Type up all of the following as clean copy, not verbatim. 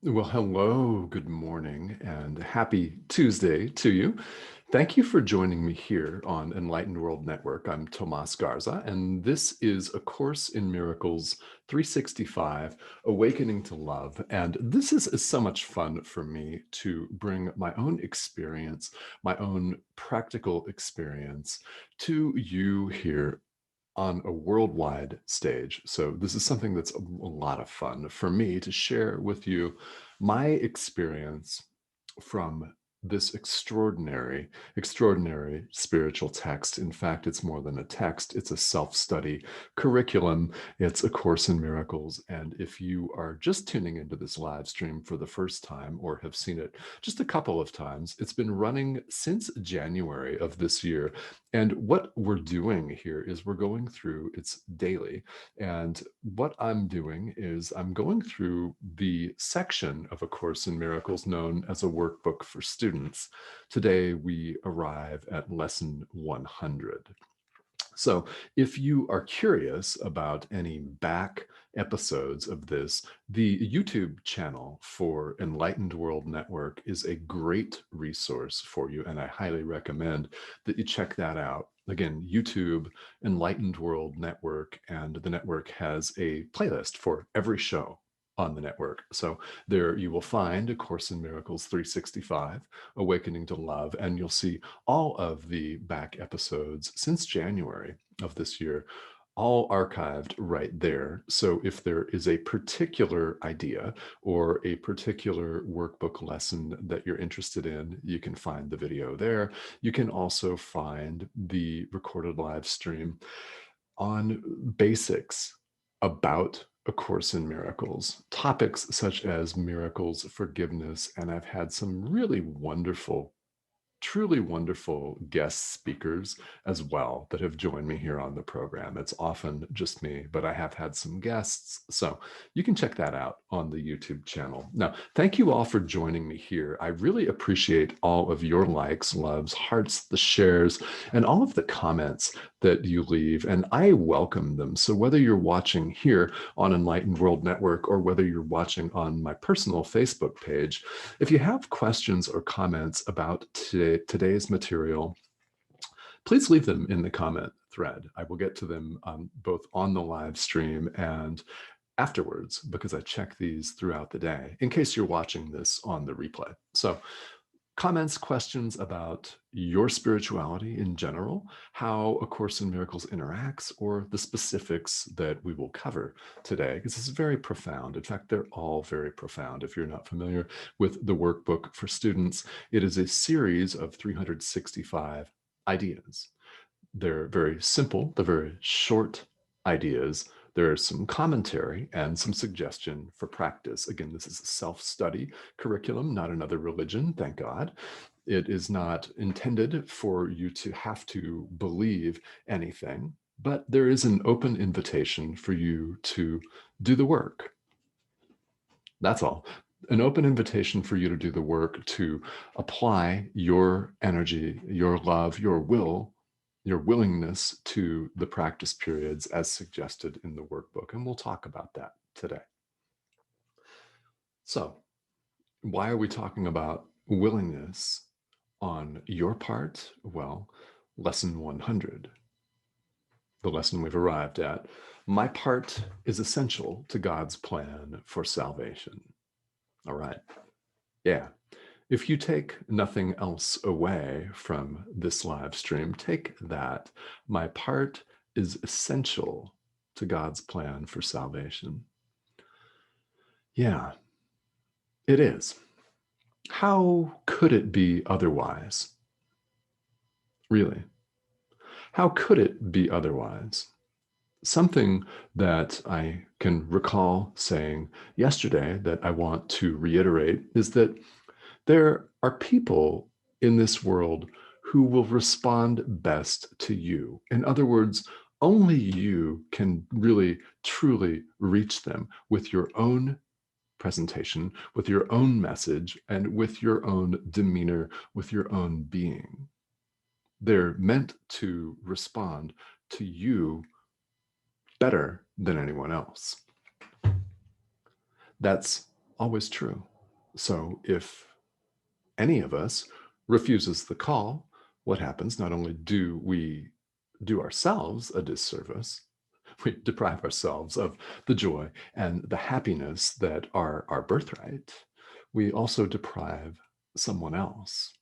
Well, hello, good morning, and happy Tuesday to you. Thank you for joining me here on Enlightened World Network. I'm Tomas Garza, and this is A Course in Miracles 365, Awakening to Love. And this is so much fun for me to bring my own experience, my own practical experience to you here on a worldwide stage. So this is something that's a lot of fun for me to share with you my experience from this extraordinary spiritual text. In fact, it's more than a text, it's a self-study curriculum. It's A Course in Miracles. And if you are just tuning into this live stream for the first time or have seen it just a couple of times, it's been running since January of this year. And what we're doing here is we're going through, it's daily. And what I'm doing is I'm going through the section of A Course in Miracles known as a workbook for students. Today, we arrive at lesson 100. So if you are curious about any back episodes of this, the YouTube channel for Enlightened World Network is a great resource for you, and I highly recommend that you check that out. Again, YouTube, Enlightened World Network, and the network has a playlist for every show on the network. So there you will find A Course in Miracles 365, Awakening to Love, and you'll see all of the back episodes since January of this year, all archived right there. So if there is a particular idea or a particular workbook lesson that you're interested in, you can find the video there. You can also find the recorded live stream on basics about A Course in Miracles, topics such as miracles, forgiveness, and I've had some really wonderful, truly wonderful guest speakers as well that have joined me here on the program. It's often just me, but I have had some guests. So you can check that out on the YouTube channel. Now, thank you all for joining me here. I really appreciate all of your likes, loves, hearts, the shares, and all of the comments that you leave, and I welcome them. So whether you're watching here on Enlightened World Network or whether you're watching on my personal Facebook page, if you have questions or comments about today's material, please leave them in the comment thread. I will get to them both on the live stream and afterwards, because I check these throughout the day in case you're watching this on the replay. So comments, questions about your spirituality in general, how A Course in Miracles interacts, or the specifics that we will cover today, because this is very profound. In fact, they're all very profound. If you're not familiar with the workbook for students, it is a series of 365 ideas. They're very simple, they're very short ideas. There's some commentary and some suggestion for practice. Again, this is a self-study curriculum, not another religion, thank God. It is not intended for you to have to believe anything, but there is an open invitation for you to do the work. That's all. An open invitation for you to do the work, to apply your energy, your love, your will, your willingness to the practice periods as suggested in the workbook. And we'll talk about that today. So, why are we talking about willingness on your part? Well, lesson 100, the lesson we've arrived at. My part is essential to God's plan for salvation. All right. Yeah. If you take nothing else away from this live stream, take that. My part is essential to God's plan for salvation. Yeah, it is. How could it be otherwise? Really? How could it be otherwise? Something that I can recall saying yesterday that I want to reiterate is that there are people in this world who will respond best to you. In other words, only you can really, truly reach them with your own presentation, with your own message, and with your own demeanor, with your own being. They're meant to respond to you better than anyone else. That's always true. So if any of us refuses the call, what happens? Not only do we do ourselves a disservice, we deprive ourselves of the joy and the happiness that are our birthright, we also deprive someone else.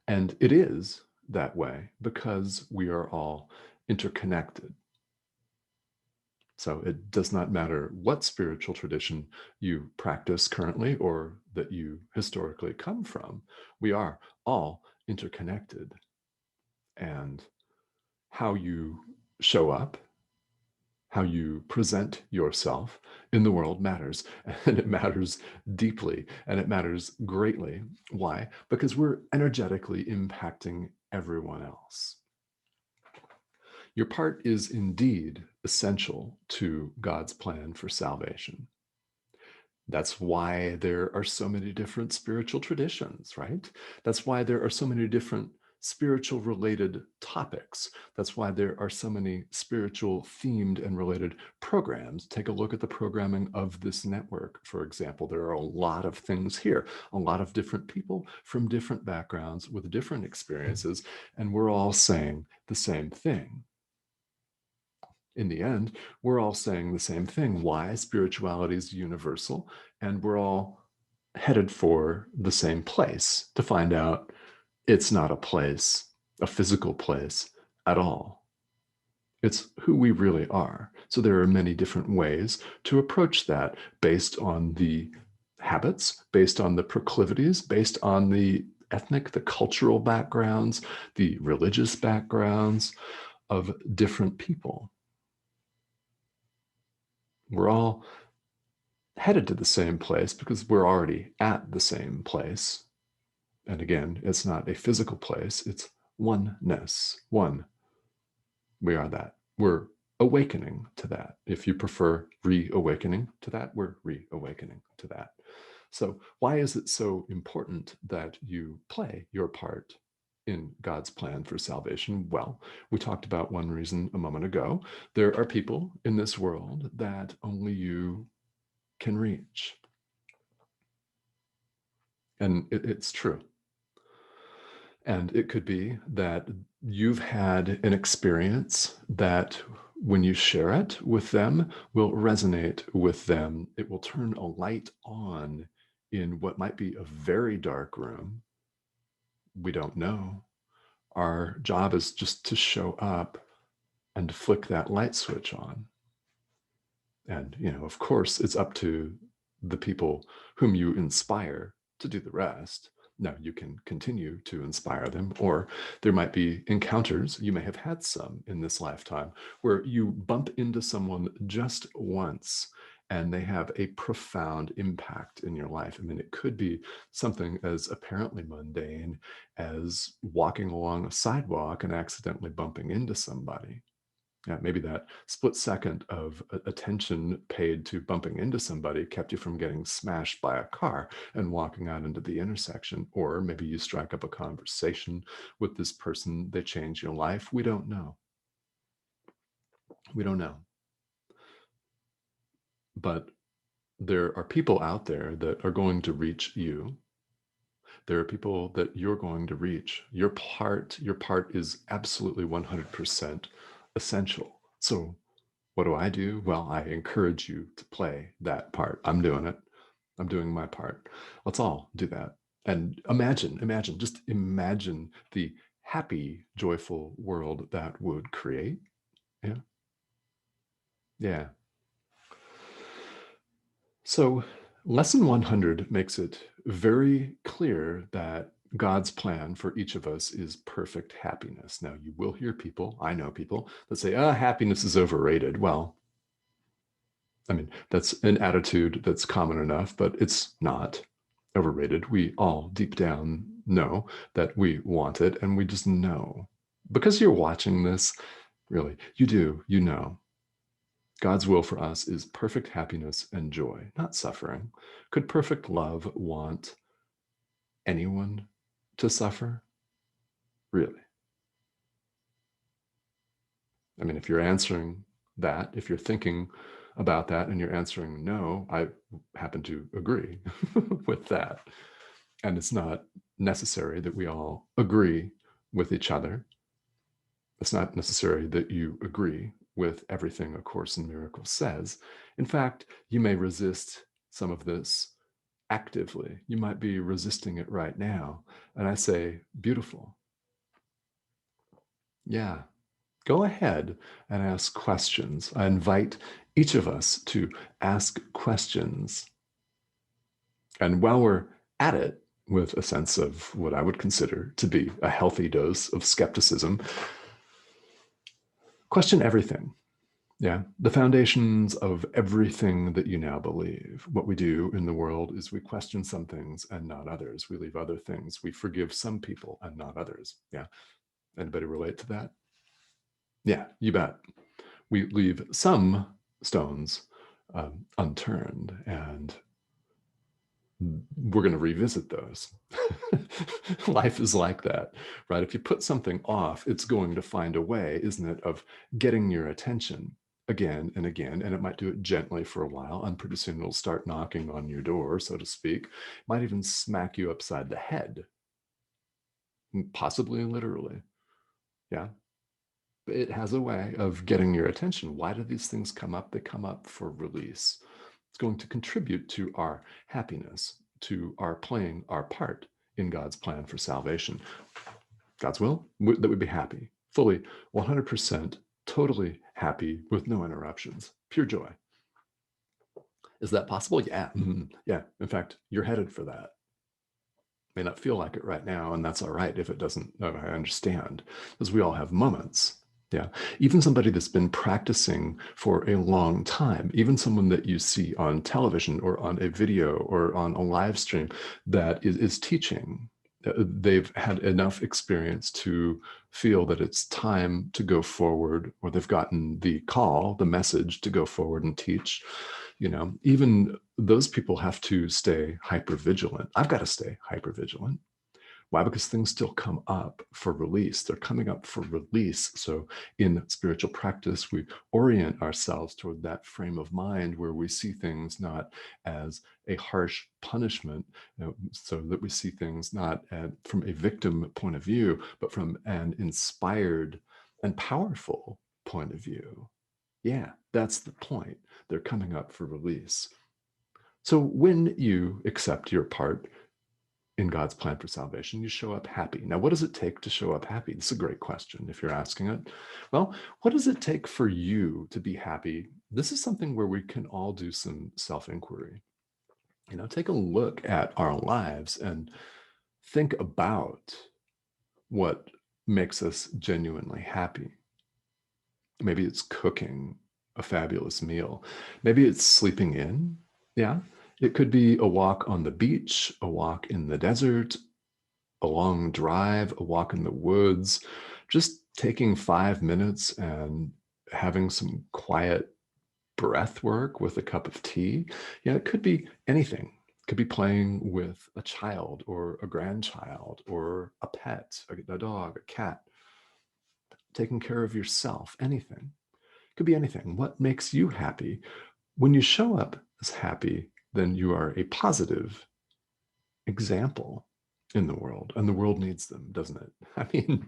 And it is that way because we are all interconnected. So it does not matter what spiritual tradition you practice currently or that you historically come from. We are all interconnected. And how you show up, how you present yourself in the world matters. And it matters deeply and it matters greatly. Why? Because we're energetically impacting everyone else. Your part is indeed essential to God's plan for salvation. That's why there are so many different spiritual traditions, right? That's why there are so many different spiritual related topics. That's why there are so many spiritual themed and related programs. Take a look at the programming of this network, for example. There are a lot of things here, a lot of different people from different backgrounds with different experiences, and we're all saying the same thing. In the end, we're all saying the same thing. Why? Spirituality is universal, and we're all headed for the same place to find out it's not a place, a physical place at all. It's who we really are. So there are many different ways to approach that based on the habits, based on the proclivities, based on the ethnic, the cultural backgrounds, the religious backgrounds of different people. We're all headed to the same place because we're already at the same place. And again, it's not a physical place, it's oneness. One. We are that. We're awakening to that. If you prefer reawakening to that, we're reawakening to that. So, why is it so important that you play your part in God's plan for salvation? Well, we talked about one reason a moment ago. There are people in this world that only you can reach. And it's true. And it could be that you've had an experience that when you share it with them will resonate with them. It will turn a light on in what might be a very dark room. We don't know. Our job is just to show up and flick that light switch on. And, of course, it's up to the people whom you inspire to do the rest. Now, you can continue to inspire them, or there might be encounters, you may have had some in this lifetime, where you bump into someone just once and they have a profound impact in your life. I mean, it could be something as apparently mundane as walking along a sidewalk and accidentally bumping into somebody. Yeah, maybe that split second of attention paid to bumping into somebody kept you from getting smashed by a car and walking out into the intersection. Or maybe you strike up a conversation with this person, they change your life. We don't know. We don't know. But there are people out there that are going to reach you. There are people that you're going to reach. Your part is absolutely 100% essential. So what do I do? Well, I encourage you to play that part. I'm doing it. I'm doing my part. Let's all do that. And just imagine the happy, joyful world that would create. Yeah. Yeah. So, lesson 100 makes it very clear that God's plan for each of us is perfect happiness. Now, you will hear people, I know people, that say, happiness is overrated. Well, I mean, that's an attitude that's common enough, but it's not overrated. We all deep down know that we want it, and we just know. Because you're watching this, really, you know. God's will for us is perfect happiness and joy, not suffering. Could perfect love want anyone to suffer? Really? I mean, if you're answering that, if you're thinking about that and you're answering no, I happen to agree with that. And it's not necessary that we all agree with each other. It's not necessary that you agree with everything A Course in Miracles says. In fact, you may resist some of this actively. You might be resisting it right now. And I say, beautiful. Yeah, go ahead and ask questions. I invite each of us to ask questions. And while we're at it, with a sense of what I would consider to be a healthy dose of skepticism, question everything. Yeah, the foundations of everything that you now believe. What we do in the world is we question some things and not others. We leave other things. We forgive some people and not others. Yeah. Anybody relate to that? Yeah, you bet. We leave some stones unturned, and we're going to revisit those. Life is like that, right? If you put something off, it's going to find a way, isn't it, of getting your attention again and again. And it might do it gently for a while, and pretty soon it'll start knocking on your door, so to speak. It might even smack you upside the head, possibly literally. Yeah. It has a way of getting your attention. Why do these things come up? They come up for release. It's going to contribute to our happiness, to our playing our part in God's plan for salvation. God's will, that we'd be happy, fully, 100%, totally happy with no interruptions, pure joy. Is that possible? Yeah. Yeah. In fact, you're headed for that. May not feel like it right now, and that's all right if it doesn't. No, I understand, because we all have moments. Yeah. Even somebody that's been practicing for a long time, even someone that you see on television or on a video or on a live stream that is teaching, they've had enough experience to feel that it's time to go forward, or they've gotten the call, the message to go forward and teach. Even those people have to stay hyper vigilant. I've got to stay hyper vigilant. Why? Because things still come up for release. They're coming up for release. So in spiritual practice, we orient ourselves toward that frame of mind where we see things not as a harsh punishment, so that we see things not from a victim point of view, but from an inspired and powerful point of view. Yeah, that's the point. They're coming up for release. So when you accept your part in God's plan for salvation, you show up happy. Now, what does it take to show up happy? This is a great question if you're asking it. Well, what does it take for you to be happy? This is something where we can all do some self-inquiry. Take a look at our lives and think about what makes us genuinely happy. Maybe it's cooking a fabulous meal. Maybe it's sleeping in. Yeah. It could be a walk on the beach, a walk in the desert, a long drive, a walk in the woods, just taking 5 minutes and having some quiet breath work with a cup of tea. Yeah, it could be anything. It could be playing with a child or a grandchild or a pet, a dog, a cat, taking care of yourself, anything. It could be anything. What makes you happy? When you show up as happy, then you are a positive example in the world, and the world needs them, doesn't it? I mean,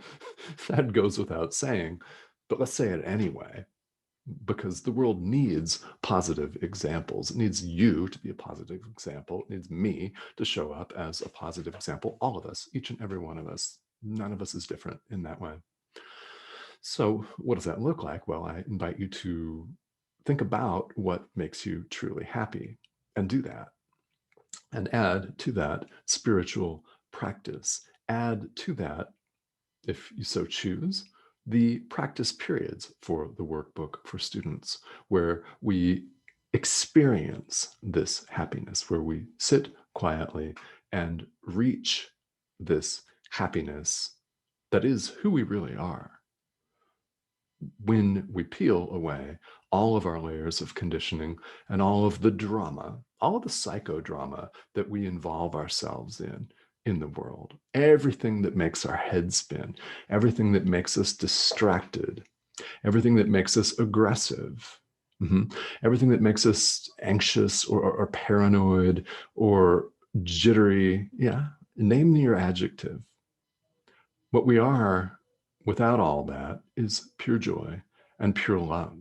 that goes without saying, but let's say it anyway, because the world needs positive examples. It needs you to be a positive example. It needs me to show up as a positive example. All of us, each and every one of us. None of us is different in that way. So what does that look like? Well, I invite you to think about what makes you truly happy and do that. And add to that spiritual practice. Add to that, if you so choose, the practice periods for the workbook for students, where we experience this happiness, where we sit quietly and reach this happiness that is who we really are. When we peel away all of our layers of conditioning and all of the drama, all of the psychodrama that we involve ourselves in the world, everything that makes our head spin, everything that makes us distracted, everything that makes us aggressive, Everything that makes us anxious or paranoid or jittery, yeah, name your adjective. What we are without all that is pure joy and pure love.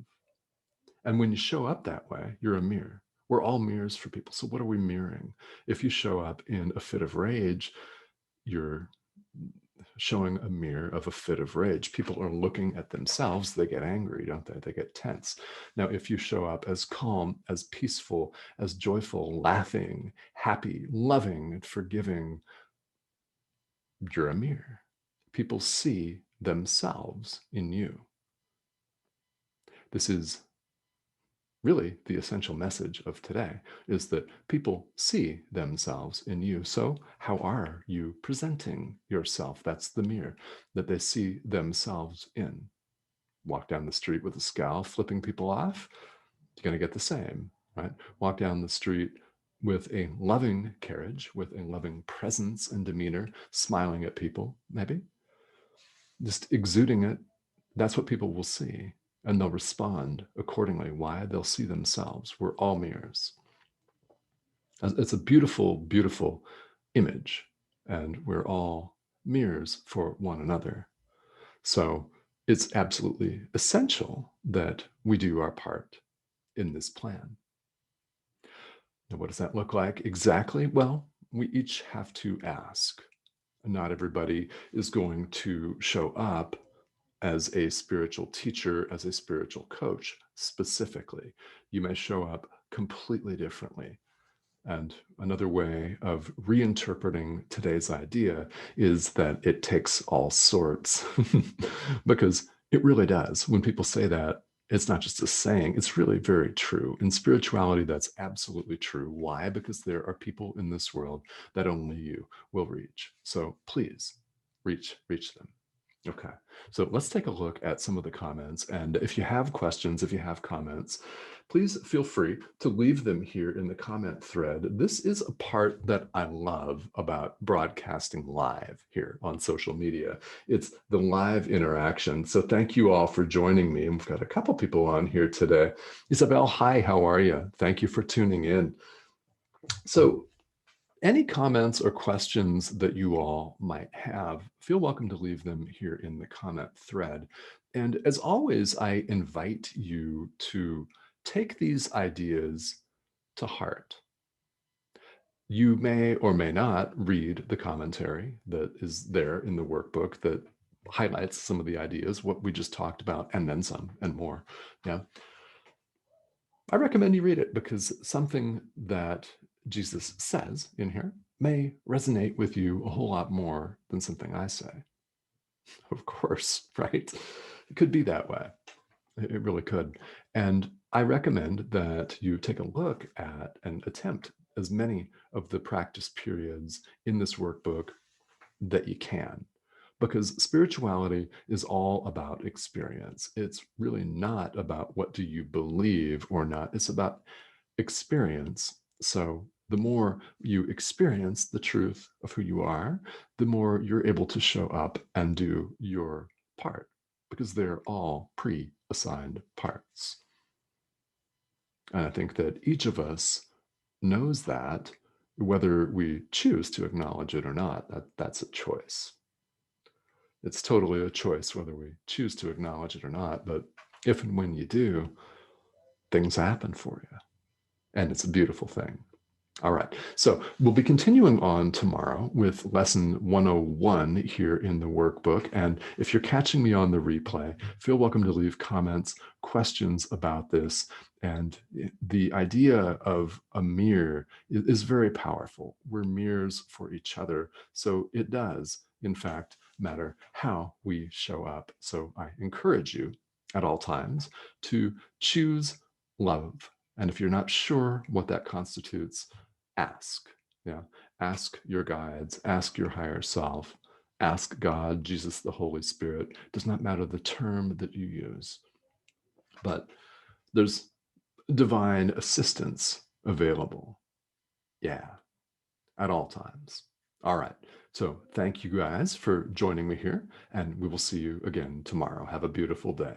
And when you show up that way, you're a mirror. We're all mirrors for people. So what are we mirroring? If you show up in a fit of rage, you're showing a mirror of a fit of rage. People are looking at themselves. They get angry, don't they? They get tense. Now, if you show up as calm, as peaceful, as joyful, laughing, happy, loving, and forgiving, you're a mirror. People see themselves in you. This is really the essential message of today, is that people see themselves in you. So how are you presenting yourself? That's the mirror that they see themselves in. Walk down the street with a scowl, flipping people off, you're going to get the same, right? Walk down the street with a loving carriage, with a loving presence and demeanor, smiling at people, maybe just exuding it. That's what people will see, and they'll respond accordingly. Why? They'll see themselves. We're all mirrors. It's a beautiful, beautiful image, and we're all mirrors for one another. So it's absolutely essential that we do our part in this plan. Now, what does that look like exactly? Well, we each have to ask. Not everybody is going to show up as a spiritual teacher, as a spiritual coach specifically. You may show up completely differently. And another way of reinterpreting today's idea is that it takes all sorts, because it really does. When people say that, it's not just a saying, it's really very true. In spirituality, that's absolutely true. Why? Because there are people in this world that only you will reach. So please reach them. Okay, so let's take a look at some of the comments. And if you have questions, if you have comments, please feel free to leave them here in the comment thread. This is a part that I love about broadcasting live here on social media. It's the live interaction. So thank you all for joining me. And we've got a couple people on here today. Isabel, hi, how are you? Thank you for tuning in. So any comments or questions that you all might have, feel welcome to leave them here in the comment thread. And as always, I invite you to take these ideas to heart. You may or may not read the commentary that is there in the workbook that highlights some of the ideas, what we just talked about, and then some and more. Yeah. I recommend you read it because something that Jesus says in here may resonate with you a whole lot more than something I say. Of course, right? It could be that way. It really could. And I recommend that you take a look at and attempt as many of the practice periods in this workbook that you can, because spirituality is all about experience. It's really not about what do you believe or not. It's about experience. So the more you experience the truth of who you are, the more you're able to show up and do your part, because they're all pre-assigned parts. And I think that each of us knows that, whether we choose to acknowledge it or not. That's a choice. It's totally a choice whether we choose to acknowledge it or not. But if and when you do, things happen for you. And it's a beautiful thing. All right, so we'll be continuing on tomorrow with lesson 101 here in the workbook. And if you're catching me on the replay, feel welcome to leave comments, questions about this. And the idea of a mirror is very powerful. We're mirrors for each other. So it does, in fact, matter how we show up. So I encourage you at all times to choose love. And if you're not sure what that constitutes, ask. Yeah, ask your guides, ask your higher self, ask God, Jesus, the Holy Spirit. It does not matter the term that you use, but there's divine assistance available. Yeah, at all times. All right. So thank you guys for joining me here, and we will see you again tomorrow. Have a beautiful day.